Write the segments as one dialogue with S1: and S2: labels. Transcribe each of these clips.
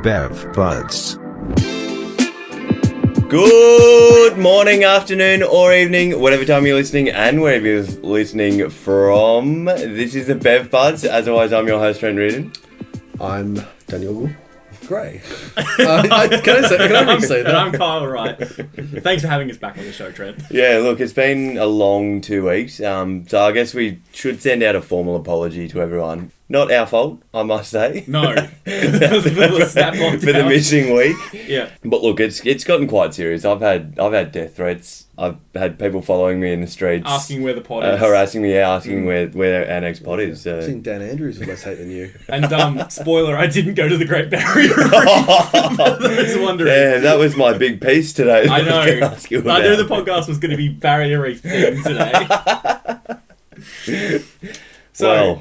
S1: Bev Buds.
S2: Good morning, afternoon, or evening, whatever time you're listening and wherever you're listening from. This is the Bev Buds. As always, I'm your host, Trent Reardon.
S3: I'm Daniel Gray. Can I say that?
S4: And I'm Kyle Wright. Thanks for having us back on the show, Trent.
S2: Yeah, look, it's been a long 2 weeks, so I guess we should send out a formal apology to everyone. Not our fault, I must say.
S4: No.
S2: For the missing week.
S4: Yeah.
S2: But look, it's gotten quite serious. I've had death threats. I've had people following me in the streets,
S4: asking where the pod is,
S2: harassing me, asing where our next pod is.
S3: I think Dan Andrews is less hate than you.
S4: And spoiler, I didn't go to the Great Barrier Reef. For those wondering.
S2: Yeah, that was my big piece today.
S4: I know. I knew the podcast was going to be Barrier Reef themed today. So,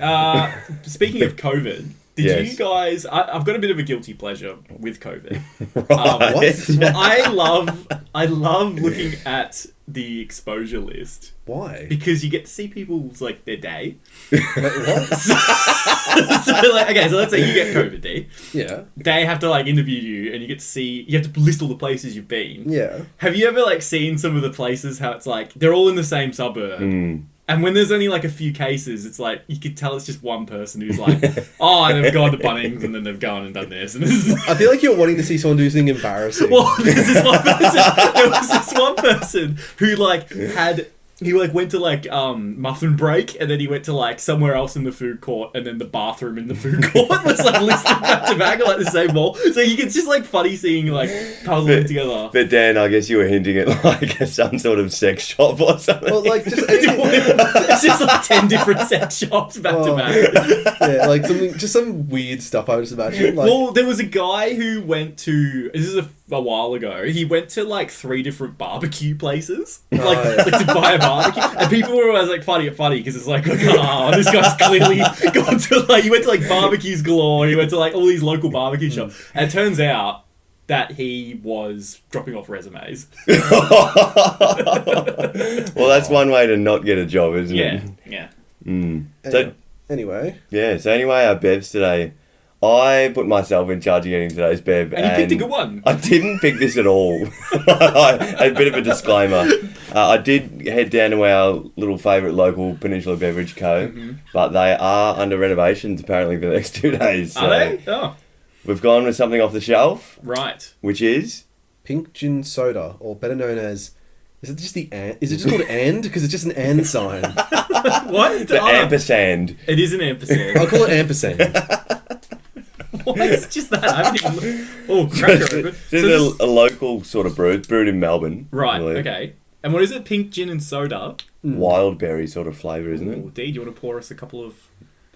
S4: speaking of COVID, did you guys... I've got a bit of a guilty pleasure with COVID.
S2: What?
S4: I love looking at the exposure list.
S3: Why?
S4: Because you get to see people's, their day.
S3: What?
S4: So let's say you get COVID, D.
S3: Yeah.
S4: They have to, interview you, and you get to see... You have to list all the places you've been.
S3: Yeah.
S4: Have you ever, seen some of the places, how it's they're all in the same suburb, and when there's only, a few cases, it's you could tell it's just one person who's they've gone to Bunnings, and then they've gone and done this, and this is...
S3: I feel like you're wanting to see someone do something embarrassing.
S4: Well, there was this one person who, he went to muffin break, and then he went to somewhere else in the food court, and then the bathroom in the food court was listed back to back at the same wall. So it's just funny seeing puzzling together.
S2: But Dan, I guess you were hinting at some sort of sex shop or something.
S3: Well, just
S4: it's just 10 different sex shops back to back.
S3: Yeah, some weird stuff. I was imagining.
S4: Well, there was a guy who went to... This is a while ago. He went to 3 different barbecue places, to buy a barbecue, and people were always finding it funny because it's this guy's clearly gone to he went to barbecues galore. He went to all these local barbecue shops, and it turns out that he was dropping off resumes.
S2: Well, that's one way to not get a job, isn't it?
S4: Yeah.
S3: Anyway.
S2: Yeah. So anyway, our bevs today. I put myself in charge of getting today's bev.
S4: And you picked a good one.
S2: I didn't pick this at all. A bit of a disclaimer. I did head down to our little favourite local Peninsula Beverage Co. But they are under renovations apparently for the next 2 days. So
S4: are they? Oh.
S2: We've gone with something off the shelf.
S4: Right.
S2: Which is?
S3: Pink gin soda, or better known as... Is it just Is it just called and? Because it's just an and sign.
S4: What?
S2: The Ampersand.
S4: It is an ampersand.
S3: I'll call it Ampersand.
S4: What? It's just that. I haven't even... Oh, cracker open.
S2: This is a local sort of brew. It's brewed in Melbourne.
S4: Right, okay. And what is it? Pink gin and soda?
S2: Wild berry sort of flavour, isn't it?
S4: Oh, Dee, do you want to pour us a couple of...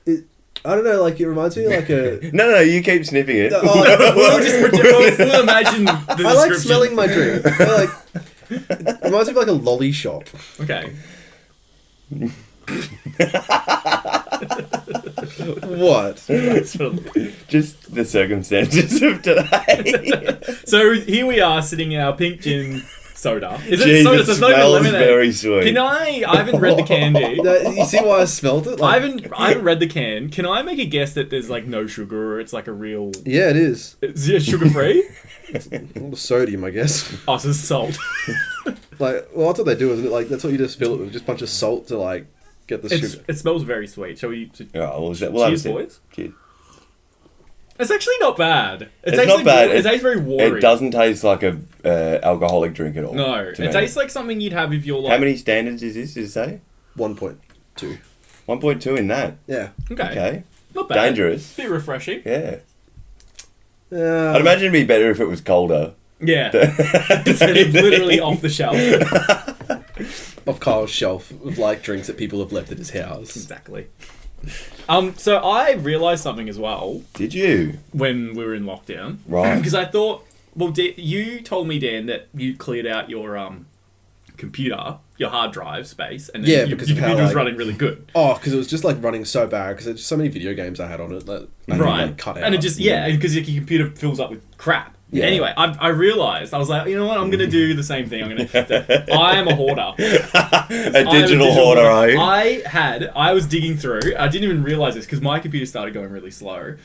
S3: I don't know, it reminds me of a...
S2: No, you keep sniffing it.
S4: We'll imagine the description.
S3: I like smelling my drink. It reminds me of a lolly shop.
S4: Okay.
S3: What?
S2: Just the circumstances of today.
S4: So here we are sitting in our pink gin soda. Is
S2: Jeez,
S4: it soda?
S2: it
S4: So it's not even
S2: smells
S4: lemonade.
S2: very sweet.
S4: I haven't read the can, dude.
S3: You see why I smelled it?
S4: I haven't read the can. Can I make a guess that there's no sugar, or it's a real...
S3: Yeah, it is.
S4: Is it sugar free?
S3: A lot of sodium, I guess.
S4: Oh, so it's salt.
S3: Well, that's what they do, isn't it? That's what you just fill it with, just a bunch of salt to get the sugar.
S4: It smells very sweet. Shall we?
S2: Cheers,
S4: boys.
S2: Cheers.
S4: It's actually not bad.
S2: It's not bad.
S4: It tastes very watery.
S2: It doesn't taste like a alcoholic drink at all.
S4: No, it tastes like something you'd have if you're
S2: How many standards is this? Did it say?
S3: 1.2.
S2: 1.2 in that.
S3: Yeah.
S4: Okay. Not bad.
S2: Dangerous.
S4: Bit refreshing.
S2: Yeah. I'd imagine it'd be better if it was colder.
S4: Yeah. Instead of literally off the shelf.
S3: Off Kyle's shelf of drinks that people have left at his house.
S4: Exactly. So I realised something as well.
S2: Did you?
S4: When we were in lockdown.
S2: Right.
S4: Because I thought, you told me, Dan, that you cleared out your computer, your hard drive space, and then your computer was running really good.
S3: Oh, because it was just running so bad because there's so many video games I had on it that I had to cut out.
S4: And it just because your computer fills up with crap. Yeah. Anyway, I realised, I was like, you know what, I'm going to do the same thing. I am a hoarder.
S2: a digital hoarder, are you?
S4: I was digging through, I didn't even realise this because my computer started going really slow.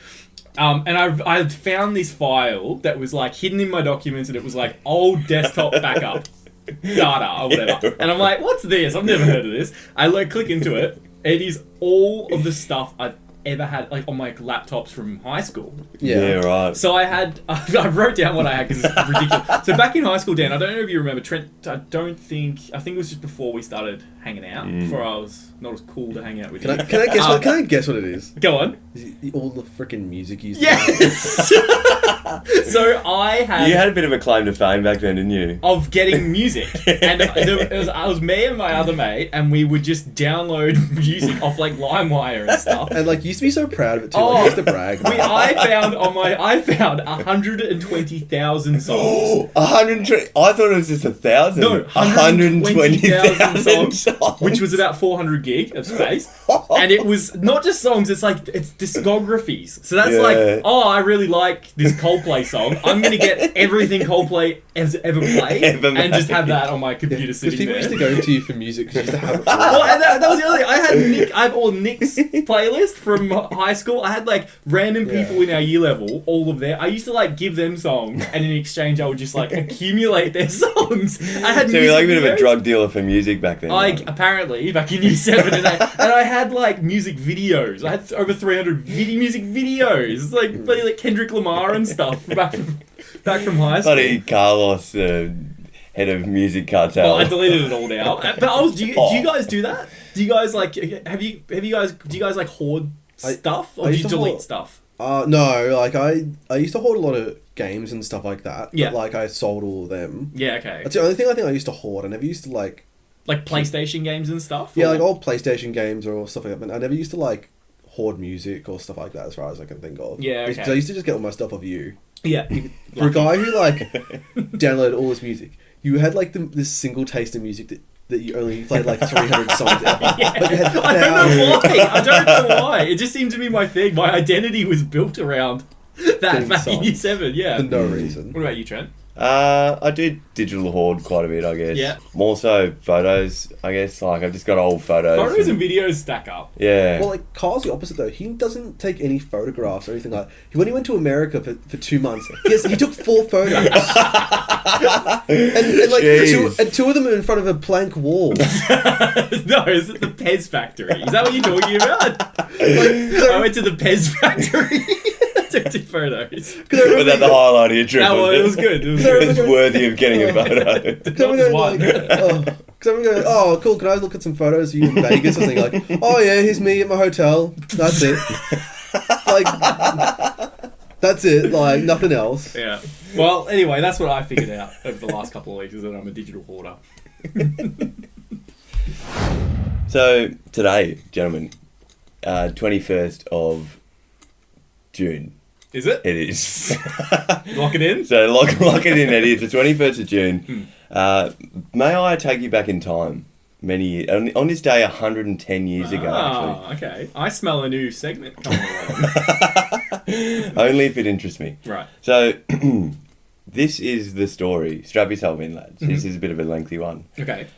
S4: And I found this file that was like hidden in my documents, and it was like old desktop backup data or whatever. And I'm like, what's this? I've never heard of this. I like click into it. It is all of the stuff I've ever had like on my laptops from high school.
S2: Yeah, right.
S4: So I wrote down what I had because it's ridiculous. So back in high school, Dan, I don't know if you remember, Trent, I think it was just before we started hanging out, before I was not as cool to hang out with you.
S3: Can I guess what it is?
S4: Go on.
S3: All the freaking music you
S4: Yes! So I had...
S2: You had a bit of a claim to fame back then, didn't you?
S4: Of getting music. And it was me and my other mate, and we would just download music off like LimeWire and stuff.
S3: And like, you used to be so proud of it too. Like, you used to brag.
S4: I found 120,000 songs.
S2: 120. I thought it was just 1,000.
S4: No,
S2: 120,000 songs.
S4: Which was about 400 gig of space. And it was not just songs, it's discographies. So that's like, I really like this Coldplay song. I'm going to get everything Coldplay has ever played and just have that on my computer sitting there.
S3: Because people used to go to you for music because you used to have it.
S4: Well, and that was the other thing. I have all Nick's playlist from high school. I had like random people in our year level, all of their. I used to like give them songs, and in exchange, I would just like accumulate their songs. I had
S2: so you're like a bit of a drug dealer for music back then.
S4: Apparently back in year 7 and 8, and I had like music videos. I had over 300 music videos, like Kendrick Lamar and stuff back from high school.
S2: Buddy Carlos, head of music cartel.
S4: Well, I deleted it all now. But do you guys do that? Do you guys like do you guys like hoard stuff, or do you delete stuff?
S3: No, like I used to hoard a lot of games and stuff like that.
S4: Yeah.
S3: But like I sold all of them.
S4: Yeah, okay.
S3: That's the only thing I think I used to hoard. I never used to like
S4: PlayStation games and stuff?
S3: Yeah, like old PlayStation games or stuff like that. But I never used to like hoard music or stuff like that as far as I can think of.
S4: Yeah, okay.
S3: Because I used to just get all my stuff off you.
S4: Yeah.
S3: For a guy who like downloaded all this music, you had like this single taste of music that you only played like 300 songs ever.
S4: Yeah.
S3: But you had
S4: I don't know why. It just seemed to be my thing. My identity was built around that back in year 7, yeah.
S3: For no reason.
S4: What about you, Trent?
S2: I do digital hoard quite a bit, I guess.
S4: Yeah.
S2: More so photos, I guess. Like, I've just got old photos.
S4: Photos and videos stack up.
S2: Yeah.
S3: Well, like, Carl's the opposite, though. He doesn't take any photographs or anything like that. When he went to America for 2 months, he took 4 photos. and like, two of them are in front of a blank wall.
S4: No, is it the Pez factory? Is that what you're talking about? I went to the Pez factory. Took 2 photos.
S2: Was that the highlight of your trip?
S4: No, it was good.
S2: It was worthy of getting a photo.
S3: Oh, cool, can I look at some photos of you in Vegas or something? Like, oh yeah, here's me at my hotel. That's it. Like, that's it. Like, nothing else.
S4: Yeah. Well, anyway, that's what I figured out over the last couple of weeks, is that I'm a digital hoarder.
S2: So, today, gentlemen, 21st of June.
S4: Is it?
S2: It is.
S4: Lock it in?
S2: So lock it in, Eddie. It's the 21st of June. May I take you back in time? Many years. On this day, 110 years ago, actually.
S4: Okay. I smell a new segment coming along.
S2: Only if it interests me.
S4: Right.
S2: So, this is the story. Strap yourself in, lads. Mm-hmm. This is a bit of a lengthy one.
S4: Okay.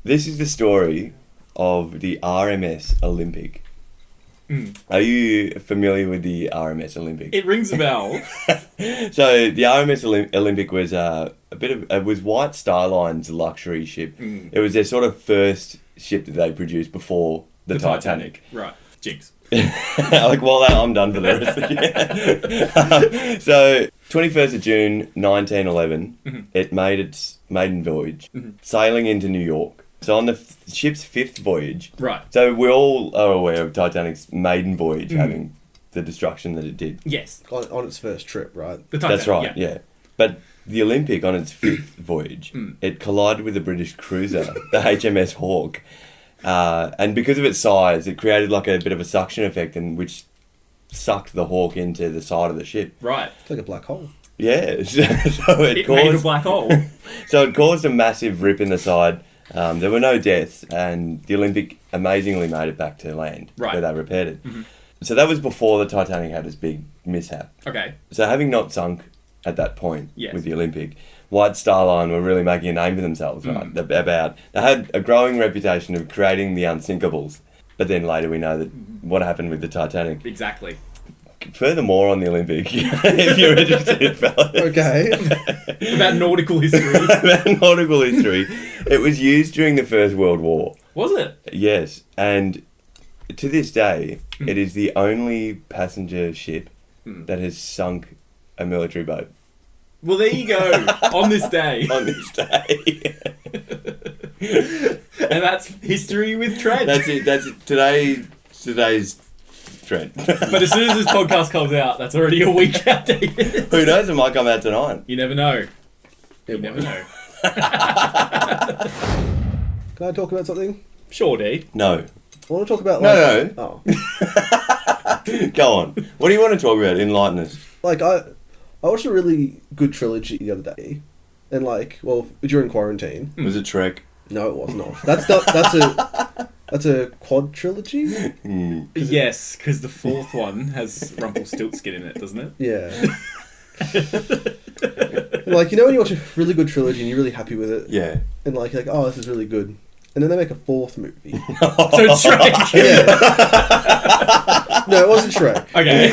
S4: This
S2: is the story of the RMS Olympic. Are you familiar with the RMS Olympic?
S4: It rings a bell.
S2: So the RMS Olympic was it was White Star Line's luxury ship. It was their sort of first ship that they produced before the Titanic.
S4: Right. Jinx.
S2: Like, well, I'm done for the rest of the year. So 21st of June 1911, it made its maiden voyage, sailing into New York. So on the ship's 5th voyage...
S4: Right.
S2: So we all are aware of Titanic's maiden voyage having the destruction that it did.
S4: Yes.
S3: On its first trip, right?
S4: The Titanic,
S2: that's right, yeah. But the Olympic, on its 5th voyage, it collided with a British cruiser, the HMS Hawke. And because of its size, it created like a bit of a suction effect which sucked the Hawke into the side of the ship.
S4: Right.
S3: It's like a black hole.
S2: Yeah. So it caused,
S4: made a black hole.
S2: So it caused a massive rip in the side. There were no deaths, and the Olympic amazingly made it back to land, where they repaired it. So that was before the Titanic had its big mishap.
S4: Okay.
S2: So having not sunk at that point
S4: Yes.
S2: with the Olympic, White Star Line were really making a name for themselves, right? They had a growing reputation of creating the unsinkables, but then later we know that what happened with the Titanic.
S4: Exactly.
S2: furthermore on the Olympic, if you're interested, fellas.
S3: Okay.
S4: About nautical history.
S2: About nautical history. It was used during the First World War.
S4: Was it?
S2: Yes, and to this day, it is the only passenger ship that has sunk a military boat.
S4: Well, there you go. On this day.
S2: On this day.
S4: And that's history with Trent.
S2: That's it. That's it. Today's Trent.
S4: But as soon as this podcast comes out, that's already a week outdated.
S2: Who knows? It might come out tonight.
S4: You never know. You
S3: It
S4: never
S3: won't.
S4: know.
S3: Can I talk about something?
S4: Sure, D.
S2: No.
S3: I want to talk about
S2: No,
S3: Oh,
S2: Go on. What do you want to talk about? Enlighten us.
S3: like I watched a really good trilogy the other day, and during quarantine.
S2: Was it Trek?
S3: No, it was not. That's a quad trilogy.
S4: Yes, because the fourth one has Rumpelstiltskin in it, doesn't it?
S3: Yeah. Like, you know when you watch a really good trilogy and you're really happy with it,
S2: Yeah.
S3: and like you're like, oh, this is really good, and then they make a fourth movie.
S4: So it's Shrek.
S3: Yeah. No, it wasn't Shrek.
S4: Okay.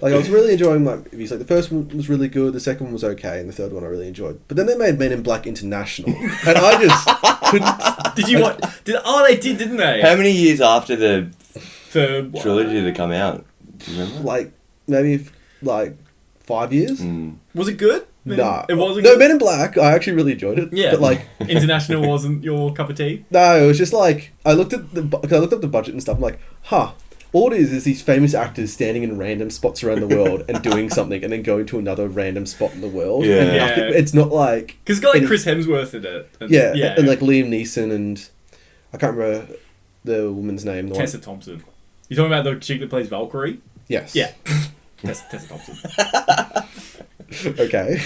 S3: Like, I was really enjoying my movies. Like, the first one was really good, the second one was okay, and the third one I really enjoyed. But then they made Men in Black International, and I just couldn't.
S4: Did you what? They did, didn't they?
S2: How many years after the
S4: For
S2: trilogy did it come out? Do you remember?
S3: Like, maybe, 5 years?
S4: Was it good?
S3: Nah.
S4: It wasn't
S3: No,
S4: good?
S3: Men in Black, I actually really enjoyed it.
S4: Yeah.
S3: But, like,
S4: International wasn't your cup of tea?
S3: no, it was just like, I looked up the budget and stuff, I'm like, all it is these famous actors standing in random spots around the world and doing something and then going to another random spot in the world.
S2: Yeah.
S3: And
S4: Yeah.
S3: it's not like...
S4: Because it's got like
S3: any-
S4: Chris Hemsworth in it. And,
S3: Yeah, and like Liam Neeson and... I can't remember the woman's name.
S4: Tessa Thompson. You talking about the chick that plays Valkyrie?
S3: Yes.
S4: Yeah. Tessa Thompson.
S3: Okay.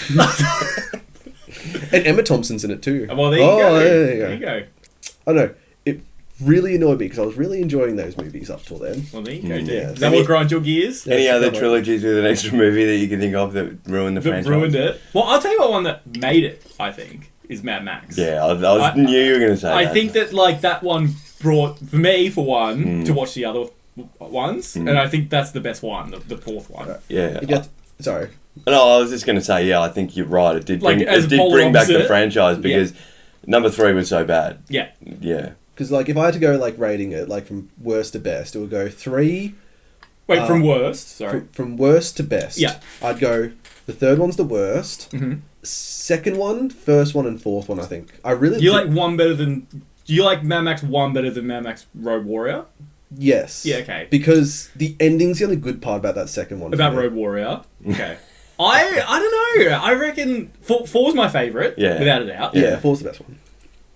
S3: And Emma Thompson's in it too.
S4: Well, there you go.
S3: There you go.
S4: There you go.
S3: I don't know. It really annoyed me because I was really enjoying those movies up till then.
S4: Well, there you go, dude.
S3: Yeah.
S4: Is that what grinds your gears?
S3: Yeah,
S2: Any
S3: it's
S2: other
S3: kinda like-
S2: trilogies with an extra movie that you can think of that ruined the
S4: That
S2: franchise?
S4: ruined it. Well, I'll tell you what one that made it, I think, is Mad Max.
S2: Yeah, I knew you were going to say
S4: I
S2: that.
S4: think that like that one brought for me for one to watch the other ones, and I think that's the best one, the fourth one.
S2: Yeah.
S3: You get, sorry.
S2: No, I was just going to say, yeah, I think you're right. It did
S4: Like,
S2: bring,
S4: as
S2: it did
S4: polar
S2: bring back the
S4: opposite.
S2: franchise because number 3 was so bad.
S4: Yeah.
S2: Yeah.
S3: Because like if I had to go like rating it like from worst to best, it would go 3.
S4: Wait, from worst. Sorry.
S3: From worst to best.
S4: Yeah.
S3: I'd go. The third one's the worst.
S4: Mm-hmm.
S3: Second one, first one, and fourth one. I think I really.
S4: You like one better than? Do you like Mad Max 1 better than Mad Max Road Warrior?
S3: Yes.
S4: Yeah. Okay.
S3: Because the ending's the only good part about that second one.
S4: About
S3: for me.
S4: Road Warrior. Okay. I don't know. I reckon four's my favourite.
S2: Yeah.
S4: Without a doubt.
S3: Yeah, four's the best one.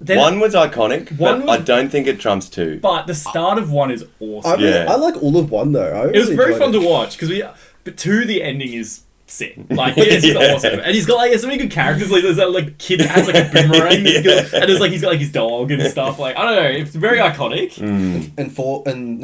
S4: Then,
S2: 1 was iconic,
S4: One
S2: but
S4: was-
S2: I don't think it trumps 2.
S4: but the start of 1 is awesome.
S2: Yeah.
S3: I like all of one though.
S4: It was very fun to watch because but 2 the ending is sick. Like it's just
S2: Yeah.
S4: awesome, and he's got like so many good characters. Like there's that like kid that has like a boomerang, and there's like he's got like his dog and stuff. Like I don't know, it's very iconic.
S3: And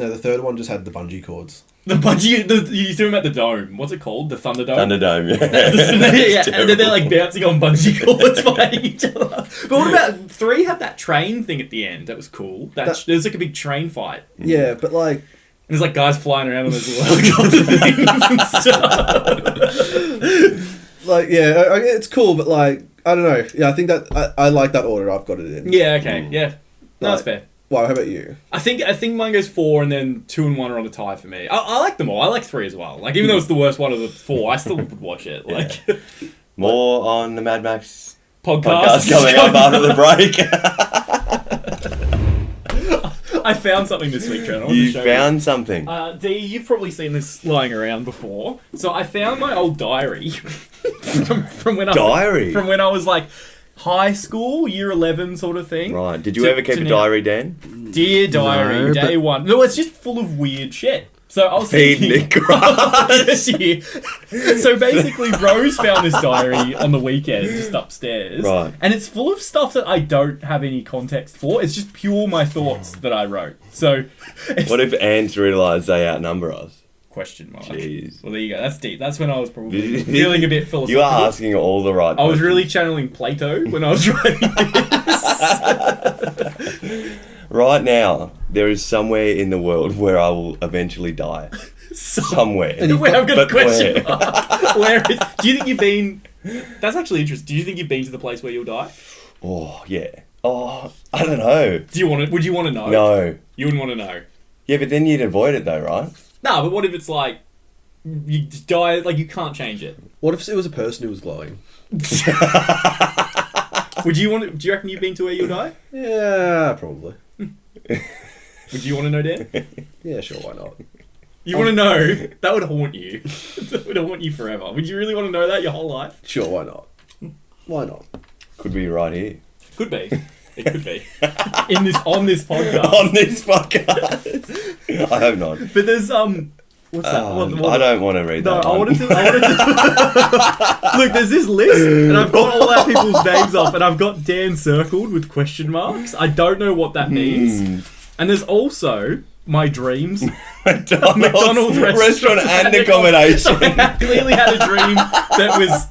S3: the third one just had the bungee cords.
S4: The bungee, you see him at the dome. What's it called? The Thunderdome.
S2: Thunderdome, yeah.
S4: Yeah,
S2: It's
S4: and then they're like
S2: terrible.
S4: bouncing on bungee cords fighting each other. But what about 3 had that train thing at the end? That was cool. There's like a big train fight.
S3: Yeah, but like
S4: And there's like guys flying around on those little helicopter things and stuff.
S3: it's cool, but like I don't know. Yeah, I think that I like that order. I've got it in.
S4: Yeah, okay, yeah. No, that's fair.
S3: Well, how about you?
S4: I think mine goes 4 and then 2 and 1 are on a tie for me. I like them all. I like 3 as well. Like even though it's the worst one of the 4, I still would watch it. Like
S2: More on the Mad Max
S4: podcast
S2: podcast coming up after the break.
S4: I found something this week, Trent. I want to
S2: You
S4: show
S2: found something.
S4: D, you've probably seen this lying around before. So I found my old diary from when
S2: Diary?
S4: from when I was like high school, year 11 sort of thing.
S2: Right. Did you ever keep a diary, Dan?
S4: Dear diary,
S3: No,
S4: day 1. No, it's just full of weird shit. So I was
S2: Feeding
S4: thinking,
S2: it grass.
S4: Yeah. So basically, Rose found this diary on the weekend, just upstairs,
S2: Right.
S4: and it's full of stuff that I don't have any context for. It's just pure my thoughts that I wrote. So,
S2: What if ants realise they outnumber us?
S4: question mark.
S2: Jeez.
S4: Well, there you go. That's deep. That's when I was probably feeling a bit philosophical.
S2: You are asking all the right
S4: I was really
S2: questions.
S4: channeling Plato when I was writing this.
S2: Right now, there is somewhere in the world where I will eventually die. somewhere.
S4: Wait, I've got a
S2: But
S4: question
S2: where?
S4: mark. Where is? Do you think you've been? That's actually interesting. Do you think you've been to the place where you'll die?
S2: Oh, yeah. Oh, I don't know.
S4: Do you want to? Would you want to know?
S2: No.
S4: You wouldn't want to know.
S2: Yeah, but then you'd avoid it though, right?
S4: No, but what if it's like you just die? Like you can't change it.
S3: What if it was a person who was glowing?
S4: Would you want? Do you reckon you've been to where you'll die?
S3: Yeah, probably.
S4: Would you want to know, Dan?
S3: Yeah, sure, why not?
S4: You want to know? That would haunt you. That would haunt you forever. Would you really want to know that your whole life?
S3: Sure, why not? Why not?
S2: Could be right here.
S4: Could be. It could be. On this podcast.
S2: On this podcast. I hope not.
S4: But there's what's that?
S2: I don't want to read
S4: No,
S2: that.
S4: I wanted to. Look, there's this list, and I've got all our people's names off, and I've got Dan circled with question marks. I don't know what that means. And there's also my dreams. McDonald's
S2: restaurant and accommodation.
S4: So I clearly had a dream that was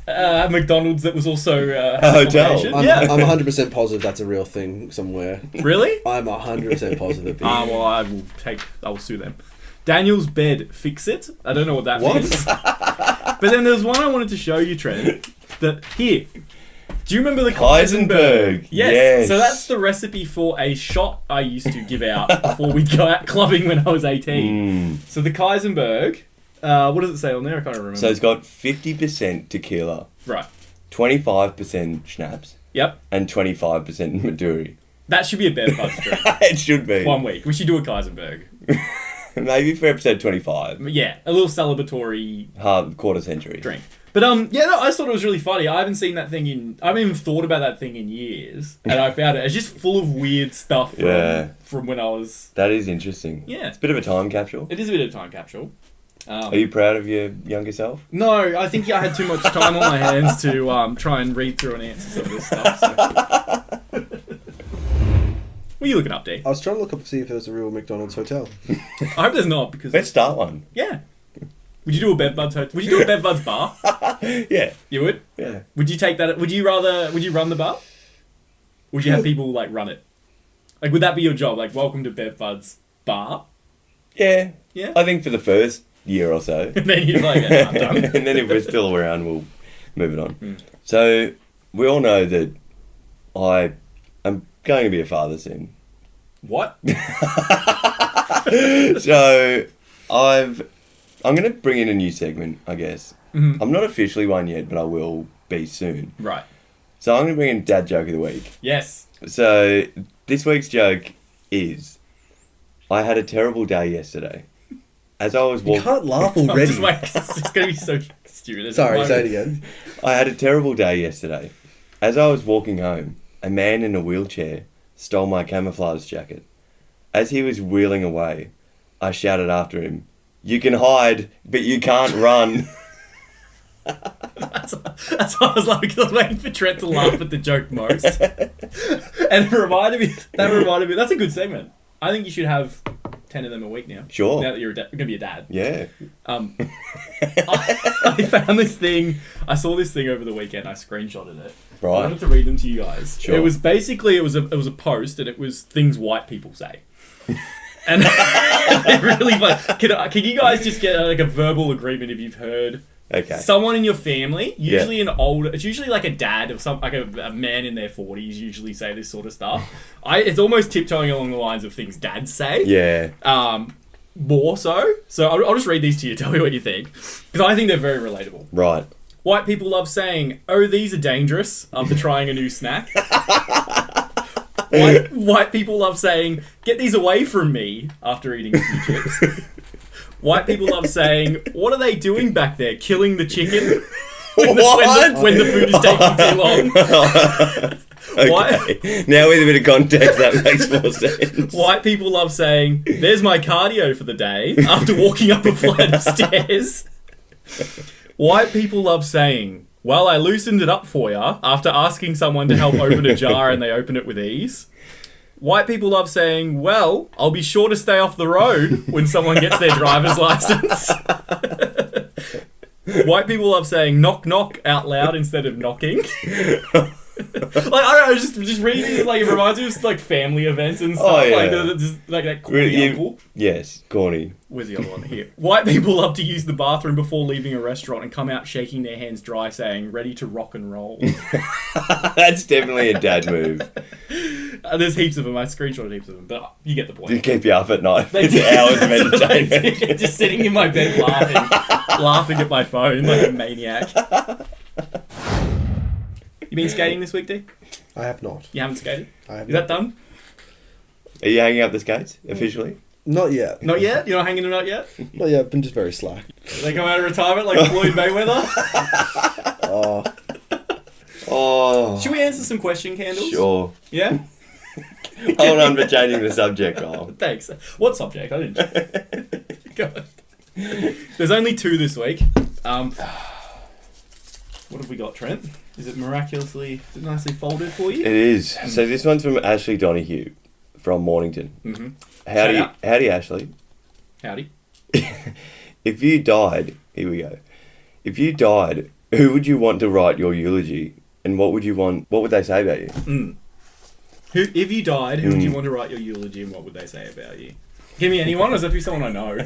S4: McDonald's that was also
S2: a hotel.
S3: I'm 100% positive that's a real thing somewhere.
S4: Really?
S3: I'm 100% positive.
S4: Well, I will sue them. Daniel's bed, fix it. I don't know what that means. But then there's one I wanted to show you, Trent. Here. Do you remember the
S2: Heisenberg? Yes.
S4: So that's the recipe for a shot I used to give out before we'd go out clubbing when I was 18. So the Heisenberg, what does it say on there? I can't remember.
S2: So it's got 50% tequila.
S4: Right.
S2: 25% schnapps.
S4: Yep.
S2: And 25% Maduri.
S4: That should be a Bev Buds drink.
S2: It should be.
S4: 1 week. We should do a Heisenberg.
S2: Maybe for episode 25.
S4: Yeah, a little celebratory
S2: quarter century
S4: drink. But yeah, no, I just thought it was really funny. I haven't seen that thing I haven't even thought about that thing in years, and I found it. It's just full of weird stuff from when I was.
S2: That is interesting.
S4: Yeah,
S2: it's a bit of a time capsule.
S4: It is a bit of a time capsule.
S2: Are you proud of your younger self?
S4: No, I think I had too much time on my hands to try and read through and answer some of this stuff. So. What are you looking up, D?
S3: I was trying to look up to see if there was a real McDonald's hotel.
S4: I hope there's not, because
S2: let's start one.
S4: Yeah. Would you do a Bev Buds hotel? Would you do a Bev Buds bar?
S2: Yeah.
S4: You would?
S2: Yeah.
S4: Would you take that? Would you run the bar? Would you have people like run it? Like, would that be your job? Like, welcome to Bev Buds bar?
S2: Yeah.
S4: Yeah.
S2: I think for the first year or so.
S4: And then you're like, I'm done.
S2: And then if we're still around, we'll move it on. So we all know that I'm going to be a father soon.
S4: What?
S2: So I'm going to bring in a new segment, I guess.
S4: Mm-hmm.
S2: I'm not officially one yet, but I will be soon.
S4: Right.
S2: So I'm going to bring in Dad Joke of the Week.
S4: Yes.
S2: So this week's joke is, I had a terrible day yesterday. As I was
S3: You can't laugh already.
S4: Just wait, 'cause it's going to be so stupid.
S3: Sorry, say it again.
S2: I had a terrible day yesterday. As I was walking home, a man in a wheelchair stole my camouflage jacket. As he was wheeling away, I shouted after him, "You can hide, but you can't run."
S4: That's what I was like, because I was waiting for Trent to laugh at the joke most. And it reminded me, that's a good segment. I think you should have 10 of them a week now.
S2: Sure.
S4: Now that you're going to be a dad.
S2: Yeah.
S4: I found this thing, I saw this thing over the weekend, I screenshotted it.
S2: Right.
S4: I wanted to read them to you guys.
S2: Sure.
S4: It was basically, it was a post, and it was things white people say. And they're really fun. Can you guys just get like a verbal agreement if you've heard someone in your family, usually it's usually like a dad or a man in their 40s usually say this sort of stuff. It's almost tiptoeing along the lines of things dads say.
S2: Yeah.
S4: More so. So I'll just read these to you, tell me what you think. Because I think they're very relatable.
S2: Right.
S4: White people love saying, "Oh, these are dangerous," after trying a new snack. White people love saying, "Get these away from me," after eating a few chips. White people love saying, "What are they doing back there? Killing the chicken?" when the food is taking too long.
S2: Okay. Now with a bit of context, that makes more sense.
S4: White people love saying, "There's my cardio for the day," after walking up a flight of stairs. White people love saying, "Well, I loosened it up for ya," after asking someone to help open a jar and they open it with ease. White people love saying, "Well, I'll be sure to stay off the road," when someone gets their driver's license. White people love saying "knock knock" out loud instead of knocking. Like I don't know, just reading this, like it reminds me of like family events and stuff.
S2: Oh, yeah.
S4: Like that corny uncle.
S2: Yes, corny.
S4: Where's the other one here? White people love to use the bathroom before leaving a restaurant and come out shaking their hands dry, saying "ready to rock and roll."
S2: That's definitely a dad move.
S4: There's heaps of them. I screenshotted heaps of them, but you get the point.
S2: To keep you up at night. It's hours of entertainment.
S4: Just sitting in my bed laughing at my phone like a maniac. You been skating this week, D?
S3: I have not.
S4: You haven't skated?
S3: I have
S4: Is that done?
S2: Are you hanging up the skates officially?
S3: Not yet.
S4: Not yet? You're not hanging them out yet?
S3: Not yet. I've been just very slack.
S4: They come out of retirement like Floyd Mayweather?
S2: Oh.
S4: Should we answer some question candles?
S2: Sure.
S4: Yeah?
S2: Hold on for changing the subject. Oh.
S4: Thanks. What subject? I didn't. Go on. There's only 2 this week. What have we got, Trent? Is it nicely folded for you?
S2: It is. So this one's from Ashley Donahue from Mornington.
S4: Mm-hmm.
S2: Howdy, Ashley.
S4: Howdy.
S2: If you died, here we go. If you died, who would you want to write your eulogy, and what would they say about you?
S4: If you died, who would you want to write your eulogy, and what would they say about you? Give me anyone, or does it have to be someone I know?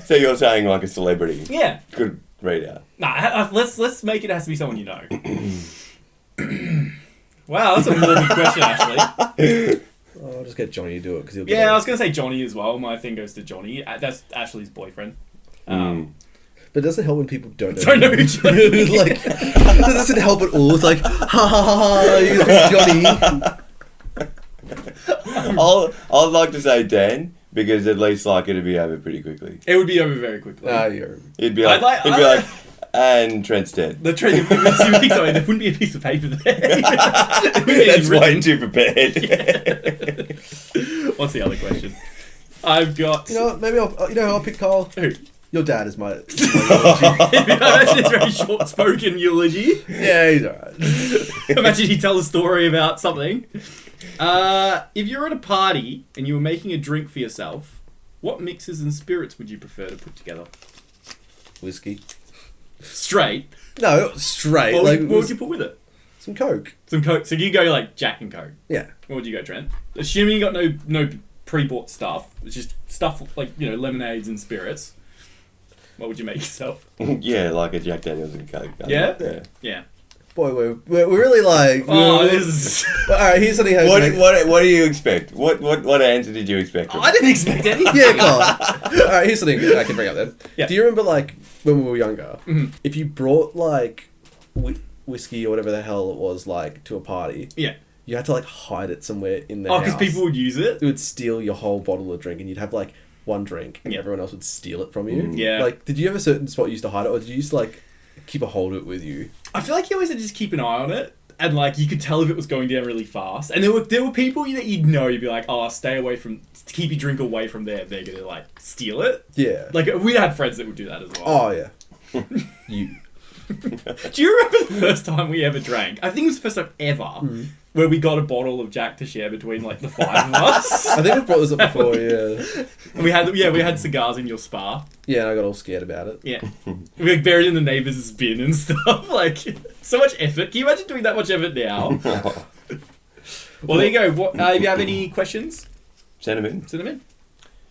S2: So you're saying like a celebrity?
S4: Yeah.
S2: Good readout.
S4: Nah, let's make it has to be someone you know. Wow, that's a morbid question, actually.
S3: I'll just get Johnny to do it because he'll.
S4: Yeah, I was gonna say Johnny as well. My thing goes to Johnny. That's Ashley's boyfriend.
S3: But it doesn't help when people don't know.
S4: Don't know who Johnny is.
S3: Like, it doesn't help at all. It's like, ha ha ha ha, you're Johnny.
S2: I'd like to say Dan, because at least like it'd be over pretty quickly.
S4: It would be over very quickly.
S2: It'd be like, and Trent's dead.
S4: The Trent, sorry, there wouldn't be a piece of paper there.
S2: That's way too prepared.
S4: Yeah. What's the other question? I've got.
S3: You know what, maybe I'll pick Carl.
S4: Who?
S3: Your dad is my eulogy.
S4: Imagine it's a very short-spoken eulogy.
S3: Yeah, he's alright.
S4: Imagine he tells a story about something. If you're at a party and you were making a drink for yourself, what mixes and spirits would you prefer to put together?
S3: Whiskey.
S4: Straight?
S3: No, not straight.
S4: What
S3: like,
S4: would you put with it?
S3: Some Coke.
S4: Some Coke. So you go like Jack and Coke.
S3: Yeah.
S4: What would you go, Trent? Assuming you got no pre-bought stuff, it's just stuff like, lemonades and spirits. What would you make yourself?
S2: Yeah, like a Jack Daniels and Coke.
S4: Yeah? Yeah.
S3: Boy, we're really like.
S4: This is.
S3: Alright, here's something.
S2: What do you expect? What answer did you expect?
S4: I didn't expect anything.
S3: Yeah, Carl. Alright, here's something I can bring up then.
S4: Yeah.
S3: Do you remember like when we were younger? Mm-hmm. If you brought like whiskey or whatever the hell it was like to a party,
S4: yeah,
S3: you had to like hide it somewhere in the
S4: house.
S3: house.
S4: Because people would use it.
S3: They would steal your whole bottle of drink, and you'd have like one drink, and everyone else would steal it from you.
S4: Yeah.
S3: Like, did you have a certain spot you used to hide it, or did you used to like keep a hold of it with you?
S4: I feel like you always had to just keep an eye on it, and like you could tell if it was going down really fast. And there were people that you'd know, you'd be like, oh, stay away from, keep your drink away from there. They're gonna like steal it.
S3: Yeah.
S4: Like we had friends that would do that as well.
S3: Oh yeah. You.
S4: Do you remember the first time we ever drank? I think it was the first time ever where we got a bottle of Jack to share between like the 5 of us.
S3: I think I've brought this up before. Yeah.
S4: And we had cigars in your spa.
S3: Yeah, and I got all scared about it.
S4: Yeah. We like buried in the neighbours' bin and stuff. Like, so much effort. Can you imagine doing that much effort now? Well, there you go. What, if you have any questions,
S2: send them in.
S4: Send them in.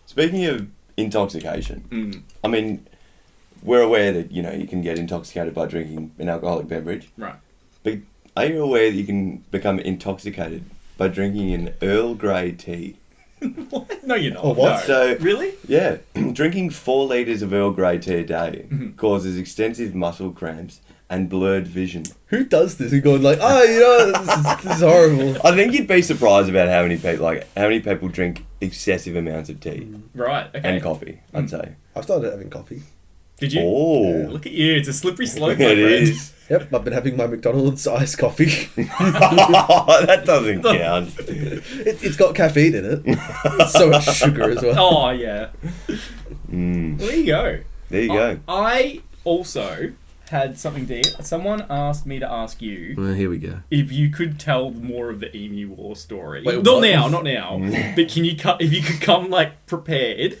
S2: Speaking of intoxication, I mean, we're aware that, you can get intoxicated by drinking an alcoholic beverage.
S4: Right.
S2: But are you aware that you can become intoxicated by drinking an Earl Grey tea?
S4: What? No, you're not.
S3: Oh, what?
S4: No.
S2: So,
S4: really?
S2: Yeah. Drinking 4 litres of Earl Grey tea a day causes extensive muscle cramps and blurred vision.
S3: Who does this? Who going like, this is horrible.
S2: I think you'd be surprised about how many people drink excessive amounts of tea.
S4: Right, okay.
S2: And coffee, I'd say.
S3: I've started having coffee.
S4: Did you?
S2: Oh.
S3: Yeah.
S4: Look at you. It's a slippery slope, my
S2: It
S4: friend.
S2: is.
S3: Yep, I've been having my McDonald's iced coffee.
S2: That doesn't count.
S3: It's got caffeine in it. It's so much sugar as well.
S4: Oh, yeah. Well, there you go.
S2: There you go.
S4: I also had something deep. Someone asked me to ask you
S3: Well, here we go.
S4: if you could tell more of the Emu War story.
S3: Wait,
S4: not
S3: what?
S4: now, not now. But can you if you could come like prepared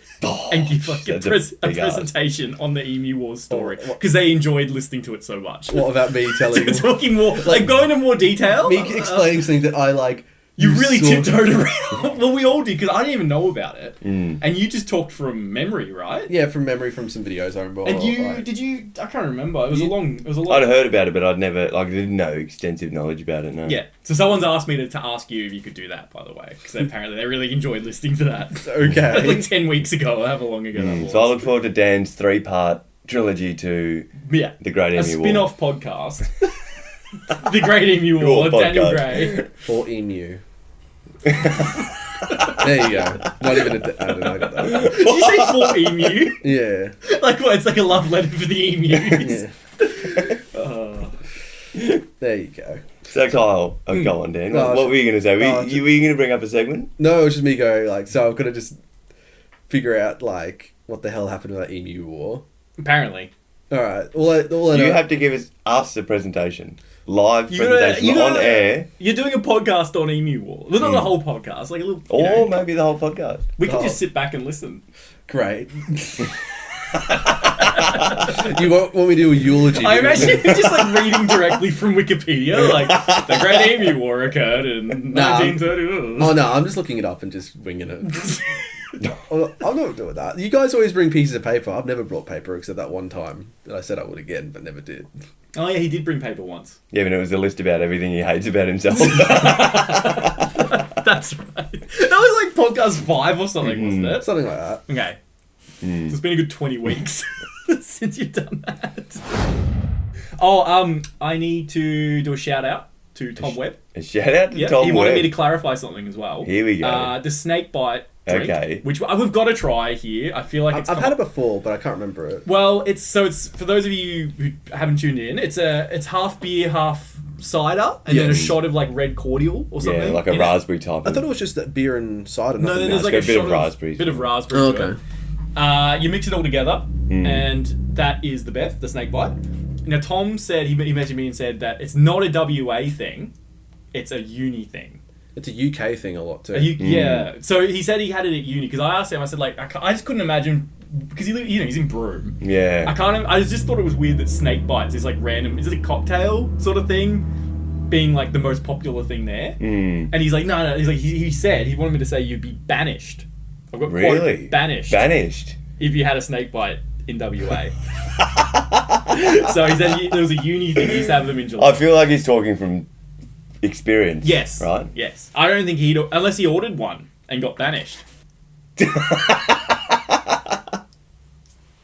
S4: and give like a
S2: That's a big ask.
S4: presentation on the Emu War story
S3: What?
S4: because they enjoyed listening to it so much.
S3: What about me telling you?
S4: Talking more, like going into more detail.
S3: Me explaining something that I like.
S4: You really
S3: sort of-
S4: tiptoed around. Well, we all did because I didn't even know about it,
S2: Mm.
S4: and you just talked from memory, right?
S3: Yeah, from memory from some videos I remember.
S4: And you
S3: like-
S4: did you? I can't remember. It was a long. It was a
S2: I'd
S4: long.
S2: heard about it, but I'd never, like, I didn't know extensive knowledge about it, no.
S4: Yeah. So someone's asked me to ask you if you could do that, by the way, because apparently they really enjoyed listening to that.
S3: Okay.
S4: Like 10 weeks ago, or however long ago that was.
S2: So I look forward to Dan's 3-part trilogy to
S4: Yeah.
S2: The Great
S4: A
S2: Emu War.
S4: spin-off podcast. The Great Emu War.
S2: War
S4: Daniel
S2: podcast.
S4: Gray.
S3: For emu. There you go. Not even I don't know. I got that.
S4: Did you say for emu?
S3: Yeah.
S4: Like what? It's like a love letter for the emus.
S3: Yeah. There you go.
S2: So Kyle, go on, Dan.
S3: No,
S2: what were you going to say?
S3: no,
S2: Were you going to bring up a segment?
S3: No, it was just me going like, so I've got to just figure out like what the hell happened to that emu war.
S4: Apparently.
S3: All right. All I know.
S2: You have to give us a presentation. Live presentation on air.
S4: You're doing a podcast on Emu War. Well, not the whole podcast, like a little. You
S2: Or
S4: know,
S2: maybe the whole podcast.
S4: we could
S3: Oh.
S4: just sit back and listen.
S3: Great. You want me to do a eulogy?
S4: I imagine you're just like reading directly from Wikipedia, like the Great Emu War occurred in 1930.
S3: Oh no, I'm just looking it up and just winging it. I'm not doing that. You guys always bring pieces of paper. I've never brought paper except that one time that I said I would again, but never did.
S4: Oh yeah, he did bring paper once.
S2: Yeah, but it was a list about everything he hates about himself.
S4: That's right. That was like podcast 5 or something, wasn't it?
S3: Something like that.
S4: Okay. So it's been a good 20 weeks since you've done that. Oh, I need to do a shout out to Tom Webb.
S2: A shout out to
S4: Yeah,
S2: Tom
S4: he wanted
S2: Webb.
S4: me to clarify something as well.
S2: Here we go.
S4: The snake bite drink,
S2: Okay.
S4: which we've got to try here. I feel like
S3: I've had it before, but I can't remember it.
S4: Well, it's for those of you who haven't tuned in. It's half beer, half cider, and then a
S3: Yes.
S4: shot of like red cordial or something.
S2: Yeah, like a
S4: in it.
S2: raspberry type.
S3: I thought it was just that beer and cider.
S4: No, then there's like
S2: got
S4: a
S2: a bit
S4: shot
S2: of raspberry.
S4: Bit of raspberry.
S3: Oh,
S4: to
S3: okay.
S4: it. You mix it all together, and that is the Beth, the snake bite. Now Tom said he messaged me and said that it's not a WA thing, it's a uni thing.
S3: It's a UK thing a lot too.
S4: Yeah. So he said he had it at uni because I asked him. I said like I just couldn't imagine because he's in Broome.
S2: Yeah.
S4: I just thought it was weird that snake bites is like random. Is it a cocktail sort of thing? Being like the most popular thing there. And he's like, no. He's like, he said he wanted me to say you'd be banished. I've got
S2: Really?
S4: quote, banished.
S2: Banished.
S4: If you had a snake bite in WA. So he said there was a uni thing. He used to have them in July.
S2: I feel like he's talking from experience.
S4: Yes.
S2: Right?
S4: Yes. I don't think unless he ordered one and got banished.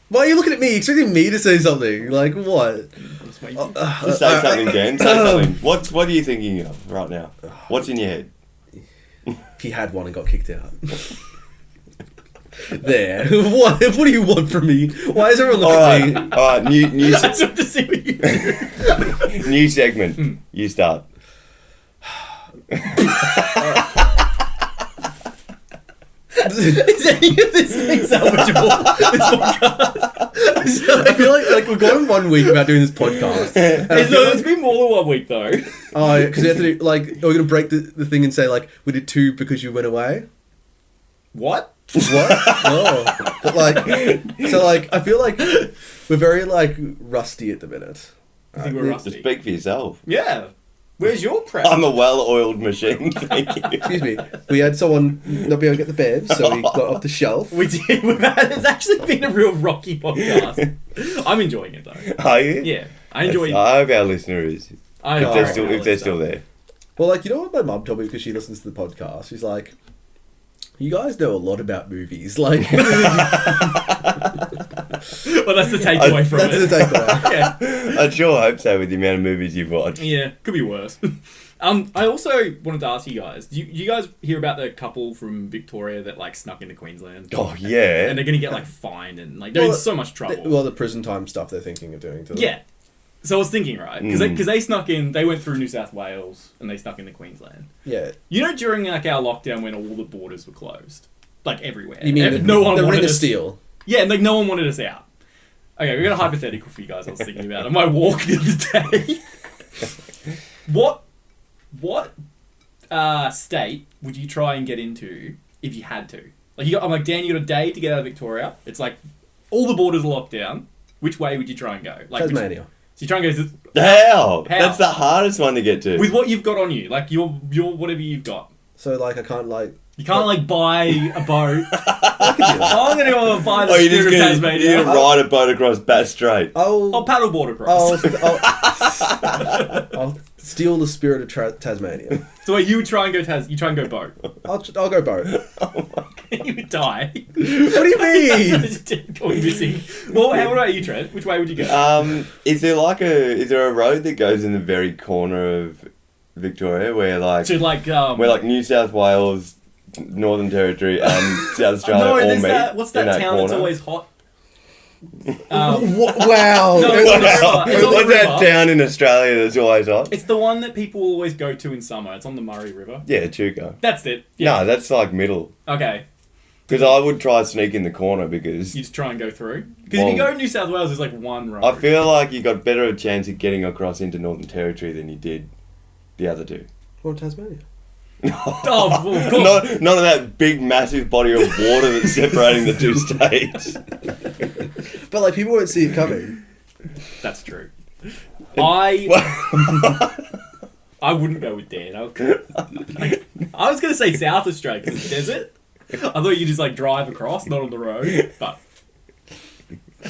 S3: Why are you looking at me, expecting me to say something? Like what?
S4: Just wait.
S2: Just say something, Dan. Say something. What are you thinking of right now? What's in your head?
S3: He had one and got kicked out. There. What do you want from me? Why is everyone looking at me?
S2: All right. New
S4: I just want to see what you do.
S2: new segment. You start.
S4: Is any of this thing salvageable? This podcast?
S3: I feel like we're going 1 week about doing this podcast. And I feel
S4: It's been more than 1 week though.
S3: Oh, because we have to do, like, are we going to break the thing and say, like, we did 2 because you went away?
S4: What?
S3: What? Oh. But, like, so, like, I feel like we're very, like, rusty at the minute.
S4: I think we're rusty.
S2: Speak for yourself.
S4: Yeah. Where's your prep?
S2: I'm a well-oiled machine. Thank you.
S3: Excuse me. We had someone not be able to get the bed, so we got off the shelf.
S4: We did. It's actually been a real rocky podcast. I'm enjoying it though.
S2: Are you?
S4: Yeah, I enjoy it.
S2: I hope our listener is.
S4: I
S2: If
S4: enjoy
S2: they're
S4: it.
S2: still there.
S3: Well, like, you know what my mum told me because she listens to the podcast? She's like, you guys know a lot about movies. Like,
S4: Well, that's the takeaway from
S3: that's
S4: it.
S3: the takeaway.
S4: Yeah.
S2: I'd sure hope so with the amount of movies you've watched.
S4: Yeah, could be worse. I also wanted to ask you guys. Do you guys hear about the couple from Victoria that like snuck into Queensland?
S2: Oh, yeah.
S4: And they're gonna get like fined and like they're in so much trouble.
S3: Well, the prison time stuff they're thinking of doing to them.
S4: Yeah. So I was thinking, right? Because they snuck in. They went through New South Wales and they snuck into Queensland.
S3: Yeah.
S4: You know, during like our lockdown when all the borders were closed, like everywhere.
S3: You mean
S4: no one
S3: the
S4: wanted
S3: ring of
S4: us.
S3: steel?
S4: Yeah, and like no one wanted us out. Okay, we got a hypothetical for you guys I was thinking about on my walk the other day. What state would you try and get into if you had to? Like, I'm like, Dan, you got a day to get out of Victoria. It's like, all the borders are locked down. Which way would you try and go? Like
S3: Tasmania.
S4: So you try and go...
S2: How? That's the hardest one to get to.
S4: With what you've got on you. Like, your whatever you've got.
S3: So, like, I can't, like...
S4: You can't, like, buy a boat.
S3: I could do that.
S4: I'm going to go and buy the
S2: you're
S4: Spirit of
S2: just
S4: Tasmania.
S2: you're gonna ride a boat across Bass Strait.
S4: I'll paddleboard across.
S3: I'll steal the Spirit of Tasmania.
S4: So wait, you try and go boat.
S3: I'll go boat.
S4: You would die.
S3: What do you mean?
S4: Going missing. Well, what about you, Trent? Which way would you go?
S2: Is there a road that goes in the very corner of Victoria where like New South Wales, Northern Territory, and South Australia all meet?
S4: What's that town that's always hot?
S3: Wow.
S4: No,
S2: What's that town in Australia that's always hot?
S4: It's the one that people always go to in summer. It's on the Murray River.
S2: Yeah, Chuka.
S4: That's it. Yeah.
S2: No, that's like middle.
S4: Okay.
S2: Because I would try sneak in the corner because...
S4: You just try and go through? Because if you go to New South Wales, there's like one road.
S2: I feel like you got better of a chance of getting across into Northern Territory than you did the other two.
S3: Or Tasmania.
S4: Oh, well, of course.
S2: None of that big, massive body of water that's separating the two states.
S3: But, like, people won't see it coming.
S4: That's true. I wouldn't go with Dan. I was going to say South Australia because it's desert. I thought you could just, like, drive across, not on the road, but...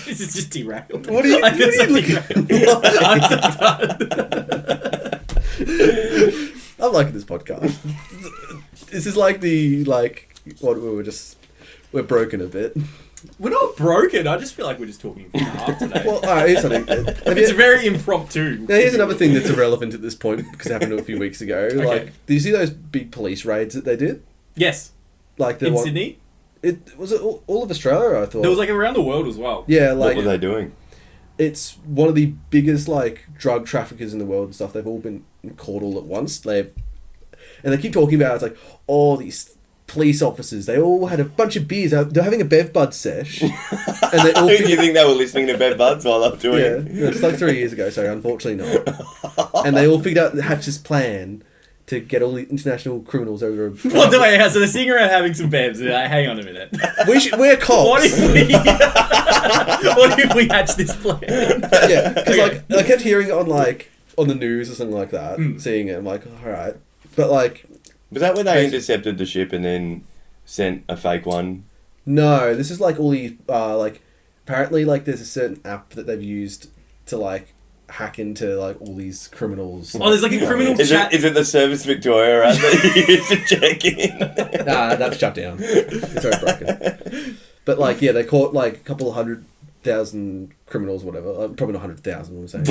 S4: This is just derailed.
S3: What are you I'm liking this podcast. This is like we're broken a bit.
S4: We're not broken. I just feel like we're just talking from the heart today.
S3: Well, alright, here's something.
S4: It's very impromptu.
S3: Now, here's another thing that's irrelevant at this point because it happened a few weeks ago.
S4: Okay.
S3: Like, do you see those big police raids that they did?
S4: Yes.
S3: Like the
S4: in
S3: one,
S4: Sydney?
S3: It was all of Australia, I thought.
S4: There was like around the world as well.
S3: Yeah, like...
S2: What were they doing?
S3: It's one of the biggest, like, drug traffickers in the world and stuff. They've all been caught all at once. And they keep talking about, it's like, oh, these police officers, they all had a bunch of beers. They're having a Bev Bud sesh. And they all...
S2: Do you think they were listening to Bev Buds while they were doing it?
S3: Yeah, it's like 3 years ago, so unfortunately not. And they all figured out Hatch's plan to get all the international criminals over...
S4: Well, so they're sitting around having some bevs. Hang on a minute.
S3: We're cops.
S4: What if we hatch this plan?
S3: Yeah, because like I kept hearing it on the news or something like that, seeing it. I'm like, all right, but like,
S2: was that when they intercepted the ship and then sent a fake one?
S3: No, this is like all the apparently like there's a certain app that they've used to like hack into like all these criminals.
S4: Oh, there's like a criminal chat.
S2: Is it the Service Victoria app that you use to check in?
S3: Nah, that's shut down. It's already broken. But like, yeah, they caught like a couple of 100,000 criminals, whatever. Probably not 100,000. I'm saying.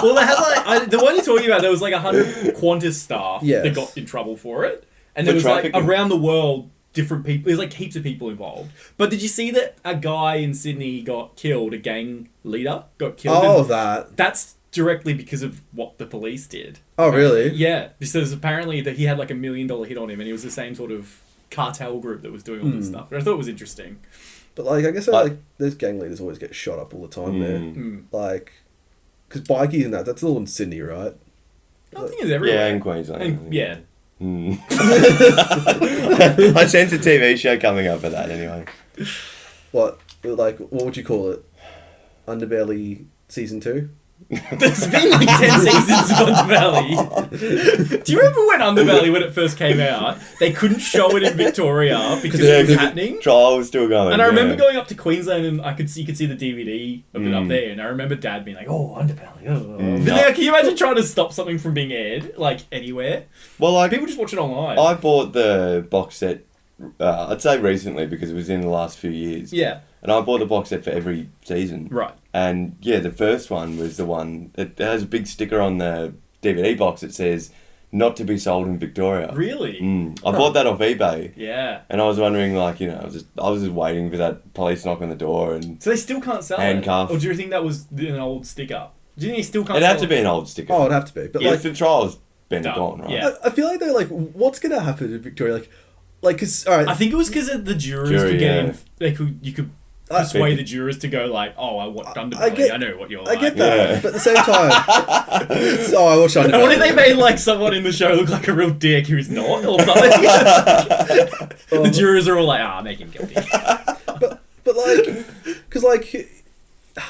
S4: Well, they had like the one you're talking about. There was like 100 Qantas staff that got in trouble for it, and there was like around the world. Different people. There's like heaps of people involved. But did you see that a guy in Sydney got killed? A gang leader got killed.
S3: Oh, that.
S4: That's directly because of what the police did.
S3: Oh, really?
S4: Yeah. Because apparently that he had like $1 million hit on him, and he was the same sort of cartel group that was doing all this stuff. And I thought it was interesting.
S3: But like, I guess like those gang leaders always get shot up all the time there. Like, because bikies and that's all in Sydney, right?
S4: I think it's everywhere.
S2: Yeah, in Queensland.
S4: Yeah.
S2: I sense a TV show coming up for that anyway.
S3: What would you call it? Underbelly season 2?
S4: There's been like 10 seasons of Underbelly. Do you remember when Underbelly, when it first came out, they couldn't show it in Victoria because it was happening?
S2: Trial was still going.
S4: And I remember going up to Queensland and you could see the DVD of it up there, and I remember Dad being like, "Oh, Underbelly." But then, can you imagine trying to stop something from being aired like anywhere?
S2: Well, like
S4: people just watch it online.
S2: I bought the box set. I'd say recently because it was in the last few years.
S4: Yeah.
S2: And I bought the box set for every season.
S4: Right.
S2: And yeah, the first one was the one that has a big sticker on the DVD box that says "Not to be sold in Victoria."
S4: Really?
S2: I bought that off eBay.
S4: Yeah.
S2: And I was wondering, like, you know, I was just waiting for that police knock on the door and.
S4: So they still can't sell
S2: handcuff.
S4: it? Or do you think that was an old sticker? Do you think they still can't?
S2: It'd have to be an old sticker.
S3: Oh, it'd have to be. But
S2: yeah,
S3: like
S2: the trial's been gone, right?
S4: Yeah.
S3: I feel like they're like, what's gonna happen in Victoria? Like, cause all right.
S4: I think it was because the jurors
S2: Jury,
S4: were getting you could persuade the jurors to go like, oh, I watched Underbelly. I know what you're like.
S3: I get that,
S2: Yeah.
S3: but at the same time, I watched Underbelly.
S4: And what if they made like someone in the show look like a real dick who's not, or something? The jurors are all like, make him guilty.
S3: But like, because like,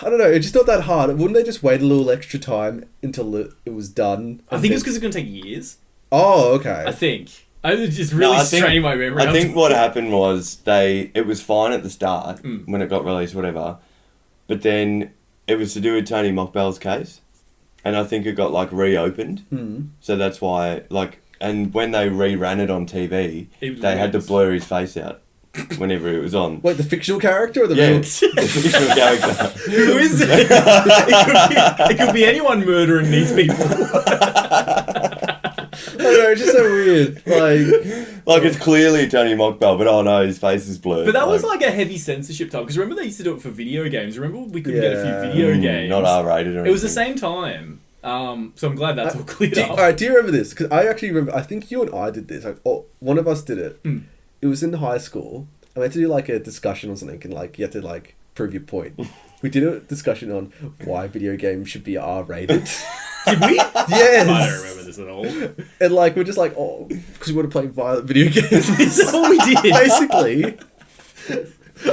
S3: I don't know, it's just not that hard. Wouldn't they just wait a little extra time until it was done?
S4: I think it's because it's going to take years.
S3: Oh, okay.
S4: I think. I was just really straining my memory.
S2: I think what happened was it was fine at the start when it got released, whatever, but then it was to do with Tony Mockbell's case, and I think it got like reopened. So that's why and when they reran it on TV, they had to blur his face out whenever it was on.
S3: Wait, the fictional character or the real?
S2: The fictional character.
S4: Who is it? It could be anyone murdering these people.
S3: I don't know, it's just so weird.
S2: Like it's clearly Tony Mockbell, but oh no, his face is blurred.
S4: But that was like a heavy censorship time, because remember they used to do it for video games. Remember we couldn't get a few video games.
S2: Not R-rated or anything.
S4: It was the same time. So I'm glad that's all cleared up.
S3: Alright, do you remember this? Because I actually remember, I think you and I did this. One of us did it. It was in high school. I went to do like a discussion or something, and like you had to like prove your point. We did a discussion on why video games should be R-rated.
S4: Did we?
S3: Yes.
S4: I don't remember this at all.
S3: And like we're just like, because we want to play violent video games.
S4: That's all we did.
S3: Basically.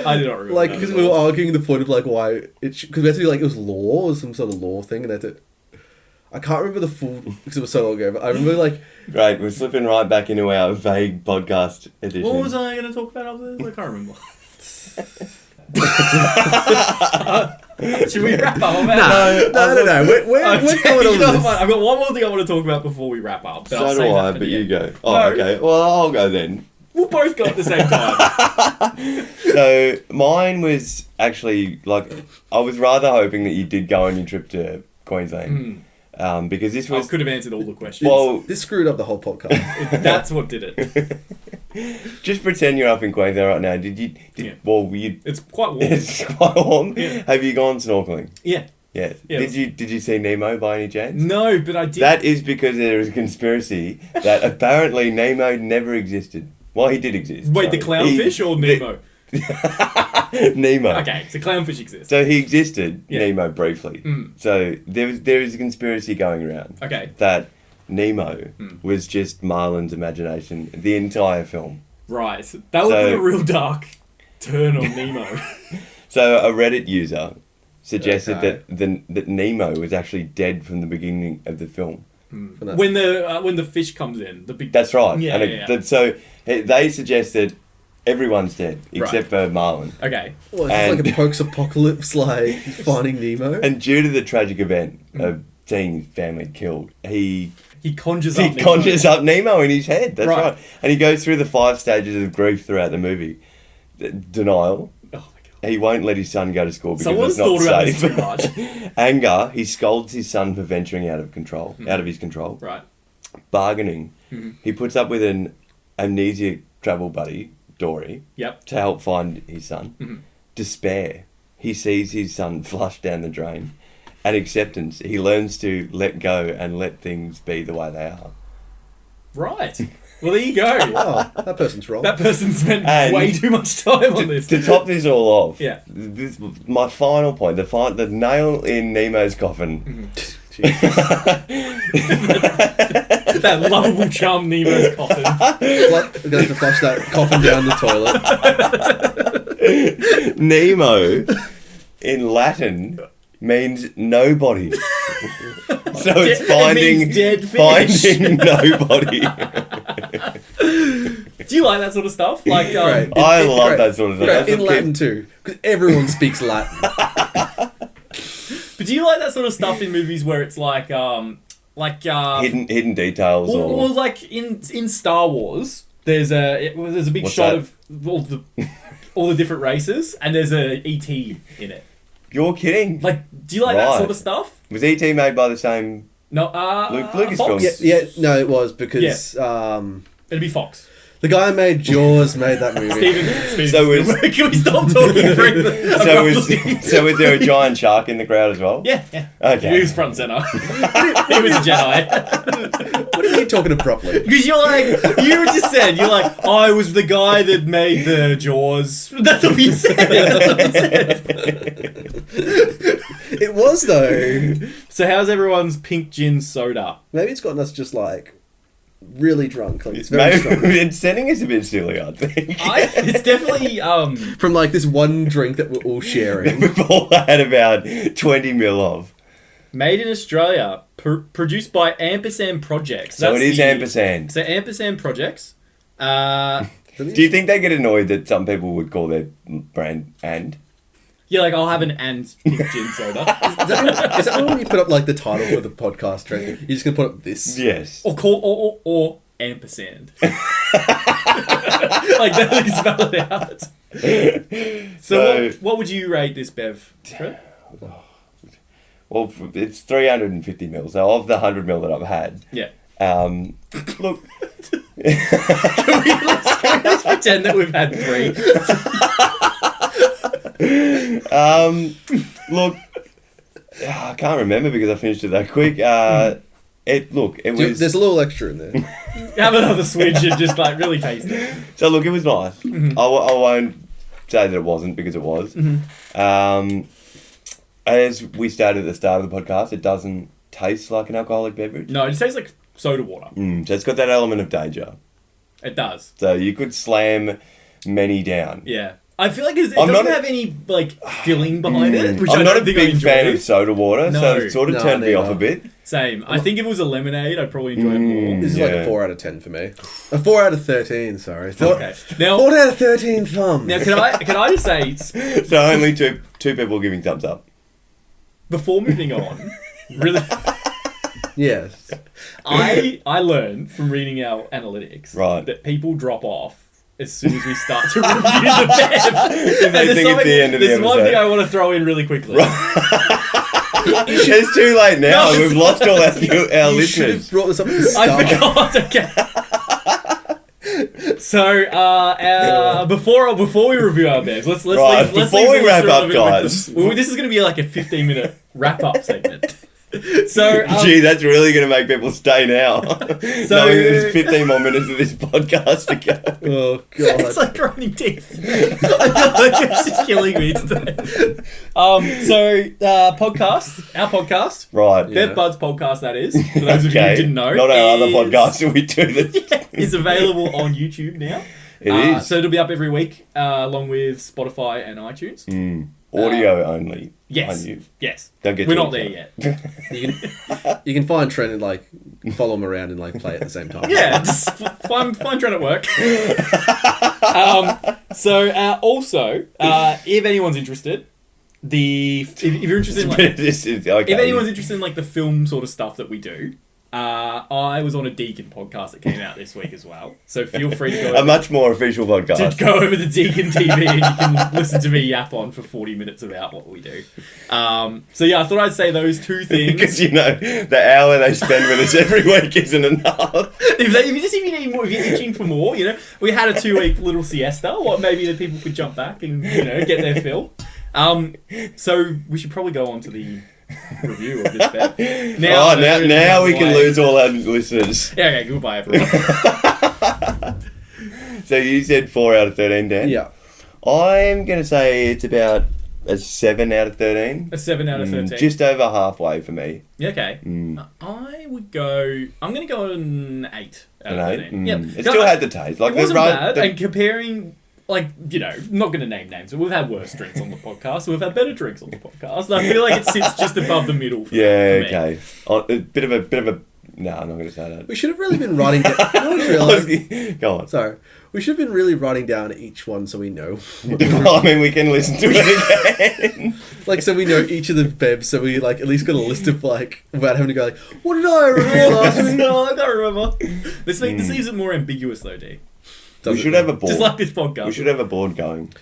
S4: I do not remember.
S3: Like, because we were arguing the point of like why because we had to do like, it was law or some sort of law thing, and I can't remember the full, because it was so long ago, but I remember like...
S2: Great, we're slipping right back into our vague podcast edition.
S4: What was I going to talk about after this? I can't remember. Should we wrap up on that?
S3: No. We're going on this.
S4: I've got one more thing I want to talk about before we wrap up.
S2: So do I, but you go. Oh, okay. Well, I'll go then.
S4: We'll both go at the same time.
S2: So, mine was actually, like, I was rather hoping that you did go on your trip to Queensland. Because this was...
S4: I could have answered all the questions.
S2: Well,
S3: this screwed up the whole podcast.
S4: That's what did it.
S2: Just pretend you're up in Queensland right now.
S4: Yeah.
S2: Well,
S4: it's quite warm.
S2: It's quite warm.
S4: Yeah.
S2: Have you gone snorkeling?
S4: Yeah.
S2: Yeah.
S4: Yeah.
S2: Did you see Nemo by any chance?
S4: No, but I did.
S2: That is because there is a conspiracy that apparently Nemo never existed. Well, he did exist.
S4: Wait, the clownfish or Nemo?
S2: Nemo.
S4: Okay, so clownfish exists.
S2: So he existed,
S4: Yeah.
S2: Nemo, briefly. So there is a conspiracy going around.
S4: Okay.
S2: That Nemo was just Marlin's imagination the entire film.
S4: Right. That would put a real dark turn on Nemo.
S2: So a Reddit user suggested that Nemo was actually dead from the beginning of the film.
S4: When the fish comes in, the big...
S2: That's right.
S4: Yeah,
S2: And so they suggest that everyone's dead except for Marlin.
S4: Okay.
S3: Well, it's like a post-apocalypse, like finding Nemo.
S2: And due to the tragic event of seeing his family killed, he
S4: conjures
S2: up Nemo in his head. That's
S4: Right.
S2: right. And he goes through the 5 stages of grief throughout the movie. Denial.
S4: Oh my god.
S2: He won't let his son go to school because
S4: Someone's
S2: it's not
S4: thought about
S2: safe.
S4: this too much.
S2: Anger. He scolds his son for venturing out of his control.
S4: Right.
S2: Bargaining. He puts up with an amnesiac travel buddy, Dory,
S4: Yep.
S2: to help find his son. Despair. He sees his son flushed down the drain. And acceptance. He learns to let go and let things be the way they are.
S4: Right. Well, there you go.
S3: Oh, that person's wrong.
S4: That person spent
S2: And
S4: way too much time on this.
S2: To top this all off,
S4: Yeah.
S2: My final point, the nail in Nemo's coffin.
S4: That lovable chum Nemo's coffin.
S3: We're going to have to flush that coffin down the toilet.
S2: Nemo, in Latin, means nobody. So it's
S4: means dead fish.
S2: finding nobody.
S4: Do you like that sort of stuff? Like,
S3: Right.
S2: I love that sort of stuff.
S3: Right,
S2: That's
S3: in
S2: what
S3: Latin too, because everyone speaks Latin.
S4: but do you like that sort of stuff in movies where it's like
S2: hidden details
S4: or like in Star Wars, there's a big
S2: What's
S4: shot
S2: that?
S4: of all the different races, and there's a ET in it.
S2: You're kidding.
S4: Like, do you like that sort of stuff?
S2: Was E.T. made by the same...
S4: No,
S2: Lucasfilm.
S4: Fox?
S3: Yeah, no, it was because
S4: It'd be Fox.
S3: The guy who made Jaws made that movie.
S4: Steven
S2: So is-
S4: Spielberg. Can we stop talking for
S2: So is there a giant shark in the crowd as well?
S4: Yeah.
S2: Okay.
S4: He was front and center. He was a Jedi.
S3: What are you talking abruptly?
S4: Because you just said, you're like, I was the guy that made the Jaws. That's what you said.
S3: It was though.
S4: So how's everyone's pink gin soda?
S3: Maybe it's gotten us just like really drunk. Like it's very strong.
S2: It's sending us a bit silly, I think.
S4: It's definitely
S3: From like this one drink that we're all sharing.
S2: We've all had about 20 mil of.
S4: made in Australia, produced by Ampersand Projects.
S2: So it is Ampersand.
S4: So Ampersand Projects.
S2: Do you think they get annoyed that some people would call their brand and?
S4: Yeah, like I'll have an and pink gin soda.
S3: Is that when you put up like the title for the podcast, Trent? You're just gonna put up this.
S2: Yes.
S4: Or ampersand. Like that looks spelled out. So what would you rate this Bev? Trent?
S2: Well, it's 350 mil. So of the 100 mil that I've had,
S4: Yeah.
S2: look.
S4: Let's pretend that we've had 3.
S2: Look, I can't remember because I finished it that quick. It was.
S3: There's a little extra in there.
S4: Have another switch and just like really taste it.
S2: So look, it was nice.
S4: Mm-hmm.
S2: I won't say that it wasn't because it was.
S4: Mm-hmm.
S2: As we stated at the start of the podcast, it doesn't taste like an alcoholic beverage.
S4: No, it just tastes like soda water.
S2: So it's got that element of danger.
S4: It does.
S2: So you could slam many down.
S4: Yeah. I feel like it doesn't have any like filling behind it. Which
S2: I'm
S4: I
S2: not
S4: don't
S2: a
S4: think I
S2: big fan
S4: enjoy.
S2: of soda water, so
S4: No.
S2: it sort of
S3: No,
S2: turned me
S3: neither.
S2: off a bit.
S4: Same. I think if it was a lemonade, I'd probably enjoy it more.
S3: This is like
S2: Yeah.
S3: a 4 out of 10 for me. A 4 out of 13, sorry.
S4: Okay. Now,
S3: 4 out of 13 thumbs.
S4: now can I just say,
S2: So only two people giving thumbs up.
S4: before moving on, really,
S3: Yes.
S4: I learned from reading our analytics
S2: Right.
S4: that people drop off as soon as we start to review the Bev.
S2: If they think it's the end of the
S4: There's one
S2: episode.
S4: thing I want to throw in really quickly.
S2: It's too late now.
S4: No,
S2: We've lost all our
S3: You should
S2: listeners.
S3: have brought this up at the start.
S4: I forgot. Okay. So before we review our Bevs, let's
S2: Right,
S4: leave, let's
S2: before
S4: leave
S2: we
S4: the
S2: wrap
S4: listener
S2: up,
S4: a bit with
S2: guys.
S4: this is going to be like a 15-minute wrap-up segment. So
S2: Gee, that's really going to make people stay now. Knowing there's 15 more minutes of this podcast to go.
S3: Oh, God.
S4: it's like grinding teeth. I feel like it's just killing me today. Our podcast,
S2: Right.
S3: Yeah.
S4: Bev Buds podcast, that is, for those of you
S2: Okay.
S4: who didn't know,
S2: Not our other
S4: is-
S2: podcasts that we do this.
S4: is available on YouTube now.
S2: It is.
S4: So it'll be up every week, along with Spotify and iTunes.
S2: Audio only.
S4: Yes.
S2: On you.
S4: Yes.
S2: Don't get
S4: We're
S2: too
S4: not there
S2: excited.
S4: yet.
S3: You can find Trent and like follow him around and like play at the same time.
S4: Yeah, just find Trent at work. Also, if anyone's interested, if you're interested in like,
S2: This is okay.
S4: if anyone's interested in like the film sort of stuff that we do, I was on a Deacon podcast that came out this week as well. So feel free to
S2: a much more official podcast.
S4: go over to Deacon TV and you can listen to me yap on for 40 minutes about what we do. So yeah, I thought I'd say those two things.
S2: Because you know the hour they spend with us every week isn't enough.
S4: If you need more, if you're itching for more, we had a 2-week little siesta. What maybe the people could jump back and get their fill. So we should probably go on to the review of this Bev.
S2: Now we can lose all our listeners.
S4: Yeah, okay, goodbye everyone.
S2: So you said 4 out of 13, Dan?
S3: Yeah.
S2: I'm going to say it's about a 7 out of 13.
S4: A 7 out of 13.
S2: Just over halfway for me.
S4: Yeah, okay. I'm going to go an 8 out
S2: An
S4: of
S2: 8?
S4: 13. Yep.
S2: It still had the taste. Like
S4: It wasn't bad,
S2: the-
S4: and comparing, not going to name names, but we've had worse drinks on the podcast, we've had better drinks on the podcast, and I feel like it sits just above the middle for
S2: yeah,
S4: me.
S2: okay. A bit of a. No, I'm not going to say that.
S3: We should have really been writing down. I just realised.
S2: Go on.
S3: Sorry. We should have been really writing down each one so we know.
S2: I mean, we can listen to it again.
S3: Like, so we know each of the Bevs, so we, like, at least got a list of, like, without having to go, like, what did I review last week?
S4: No, I can't remember. This leaves it more ambiguous though, D.
S2: We should have a board.
S4: Just like this podcast.
S2: We should have a board going.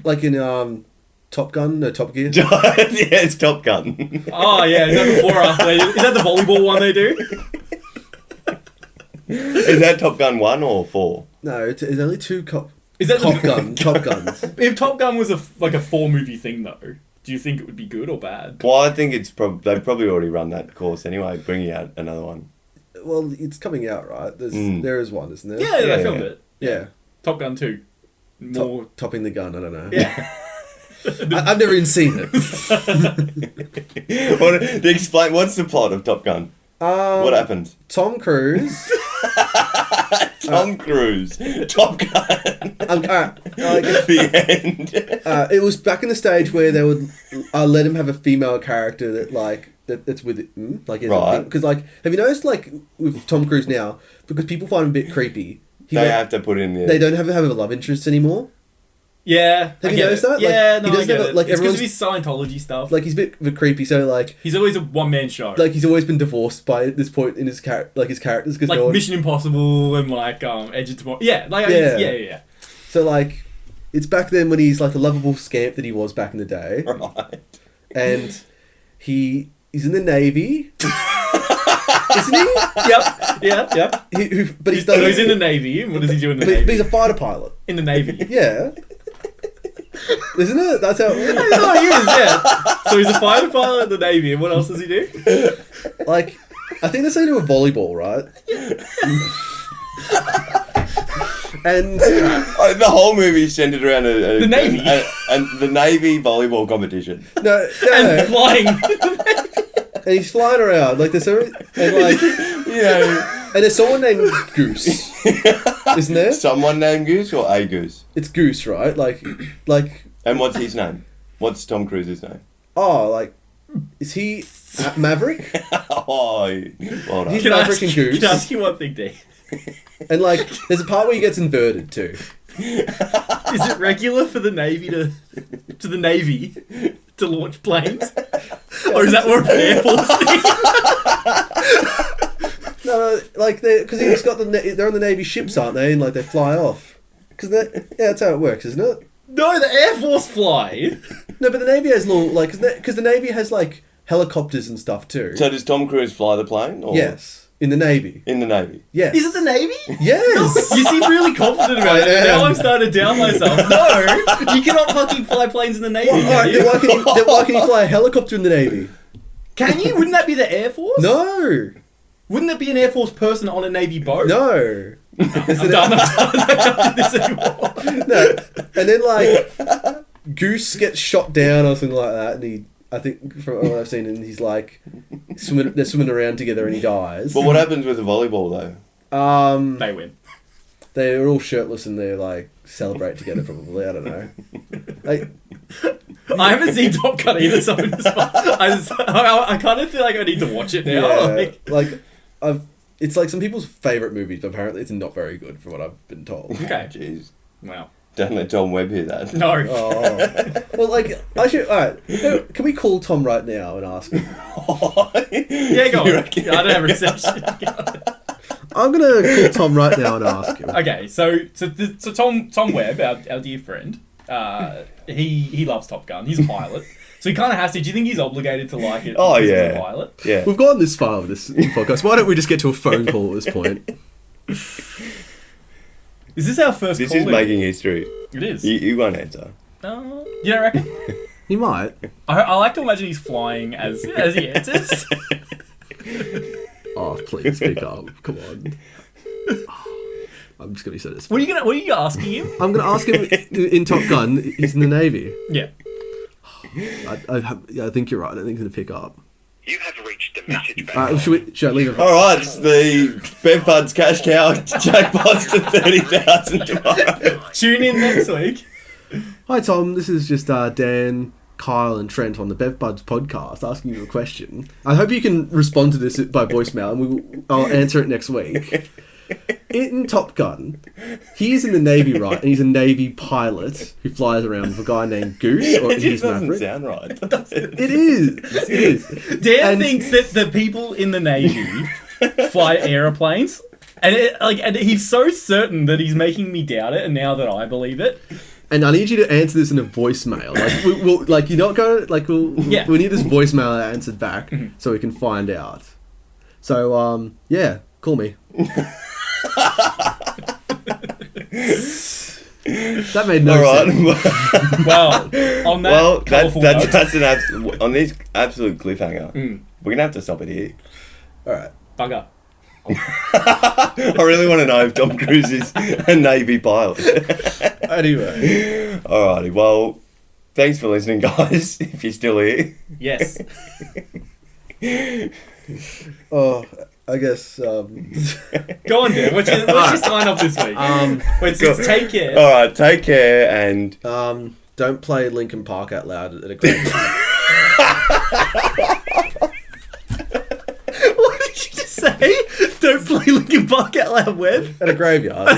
S3: Like in Top Gun, no, Top Gear.
S2: Yeah, it's Top Gun.
S4: Oh yeah, is that before or after? Is that the volleyball one they do?
S2: Is that Top Gun 1 or 4?
S3: No, it's only two
S4: Is that
S3: Top Guns.
S4: If Top Gun was a 4-movie thing, though, do you think it would be good or bad?
S2: Well, I think they've probably already run that course anyway, bringing out another one.
S3: Well, it's coming out, right? There is one, isn't there?
S4: Yeah, they filmed it.
S3: Yeah.
S4: Top Gun 2. More...
S3: Topping the gun, I don't know.
S4: Yeah.
S3: I've never even seen it.
S2: Explain, what's the plot of Top Gun? What happens?
S3: Tom Cruise.
S2: Tom Cruise. Top Gun. The end.
S3: It was back in the stage where they would let him have a female character that's with him,
S2: right?
S3: Because have you noticed with Tom Cruise now, because people find him a bit creepy,
S2: they have to put in the...
S3: They don't have a love interest anymore.
S4: Yeah,
S3: have you noticed that?
S4: Yeah,
S3: he doesn't have
S4: it's because of his Scientology stuff.
S3: He's a bit creepy, so
S4: he's always a one-man show.
S3: He's always been divorced by this point in his his characters, because
S4: Mission Impossible and Edge of Tomorrow. Yeah, yeah.
S3: So it's back then when he's the lovable scamp that he was back in the day,
S2: right?
S3: And he's in the Navy. Isn't he?
S4: Yep.
S3: But he's
S4: in the Navy. What does he do in the Navy?
S3: But he's a fighter pilot.
S4: In the Navy.
S3: Yeah. Isn't it? That's how it works.
S4: No, he is, yeah. So he's a fighter pilot in the Navy, and what else does he do?
S3: I think they're saying to a volleyball, right? And
S2: the whole movie is centered around
S4: the Navy.
S2: And the Navy volleyball competition.
S3: No.
S4: And flying.
S3: And he's flying around and and there's someone named Goose, isn't there?
S2: Someone named Goose or a Goose?
S3: It's Goose, right?
S2: And what's his name? What's Tom Cruise's name?
S3: Oh, is he Maverick?
S2: Well done.
S3: He's Maverick and Goose.
S4: Can I ask you one thing, Dave?
S3: And there's a part where he gets inverted too.
S4: Is it regular for the Navy to the Navy to launch planes? Or is that more of an Air Force thing?
S3: No, because he's got they're on the Navy ships, aren't they? And they fly off. Because that's how it works, isn't it?
S4: No, the Air Force fly.
S3: No, but the Navy has little because the Navy has helicopters and stuff too.
S2: So does Tom Cruise fly the plane? Or?
S3: Yes. In the Navy.
S2: In the Navy.
S3: Yes.
S4: Is it the Navy?
S3: Yes.
S4: You seem really confident about it. Now I'm starting to doubt myself. No, you cannot fucking fly planes in the Navy.
S3: Alright, then why can you fly a helicopter in the Navy?
S4: Can you? Wouldn't that be the Air Force?
S3: No.
S4: Wouldn't there be an Air Force person on a Navy boat?
S3: No.
S4: I'm done. I can't do this anymore.
S3: No. And then Goose gets shot down or something like that, and I think from what I've seen, and he's they're swimming around together, and he dies.
S2: But what happens with the volleyball though?
S4: They win.
S3: They're all shirtless and they celebrate together. Probably, I don't know.
S4: I haven't seen Top Gun either, so I kind of feel like I need to watch it now.
S3: Yeah, it's some people's favourite movies, but apparently it's not very good, from what I've been told.
S4: Okay.
S2: Jeez.
S4: Wow.
S2: Don't let Tom Webb hear that.
S4: No.
S3: Oh. Well, alright. Can we call Tom right now and ask him?
S4: Yeah, go on. I don't have reception.
S3: I'm gonna call Tom right now and ask him.
S4: Okay, so Tom Webb, our dear friend, he loves Top Gun. He's a pilot, so he kind of has to. Do you think he's obligated to like it?
S2: Oh
S4: because
S2: yeah,
S4: he's a pilot?
S2: Yeah.
S3: We've gone this far with this podcast. Why don't we just get to a phone call at this point?
S4: Is this our first?
S2: This
S4: call
S2: is making history.
S4: It is.
S2: You won't answer.
S4: You don't reckon?
S3: He might.
S4: I like to imagine he's flying as he answers.
S3: Oh, please pick up. Come on. I'm just going to say this.
S4: What are you asking him?
S3: I'm going to ask him in Top Gun. He's in the Navy.
S4: Yeah.
S3: I think you're right. I don't think he's going to pick up.
S1: You have reached the message bank.
S3: Should I leave it?
S2: Alright, it's the Bev Buds Cash Cow jackpots to 30,000 tomorrow.
S4: Tune in next week.
S3: Hi Tom, this is just Dan, Kyle and Trent on the Bev Buds podcast asking you a question. I hope you can respond to this by voicemail and I'll answer it next week. In Top Gun, he's in the Navy, right? And he's a Navy pilot who flies around with a guy named Goose. Or
S2: It just doesn't
S3: Maverick.
S2: sound right.
S3: It is.
S4: Dan thinks that the people in the Navy fly aeroplanes, and he's so certain that he's making me doubt it. And now that I believe it,
S3: and I need you to answer this in a voicemail. You're not going. We need this voicemail answered back so we can find out. So call me. That made no
S2: All
S3: sense.
S2: right.
S4: Well, on that colourful note,
S2: On this absolute cliffhanger, we're gonna have to stop it here.
S3: All right.
S4: bugger.
S2: I really want to know if Tom Cruise is a Navy pilot.
S3: Anyway.
S2: Alrighty, well, thanks for listening, guys, if you're still here.
S4: Yes.
S3: Oh, I guess.
S4: Go on, Dan. What's your sign off this week? It's take care.
S2: Alright, take care and...
S3: Don't play Linkin Park out loud at a graveyard.
S4: What did you just say? Don't play Linkin Park out loud when?
S3: At a graveyard.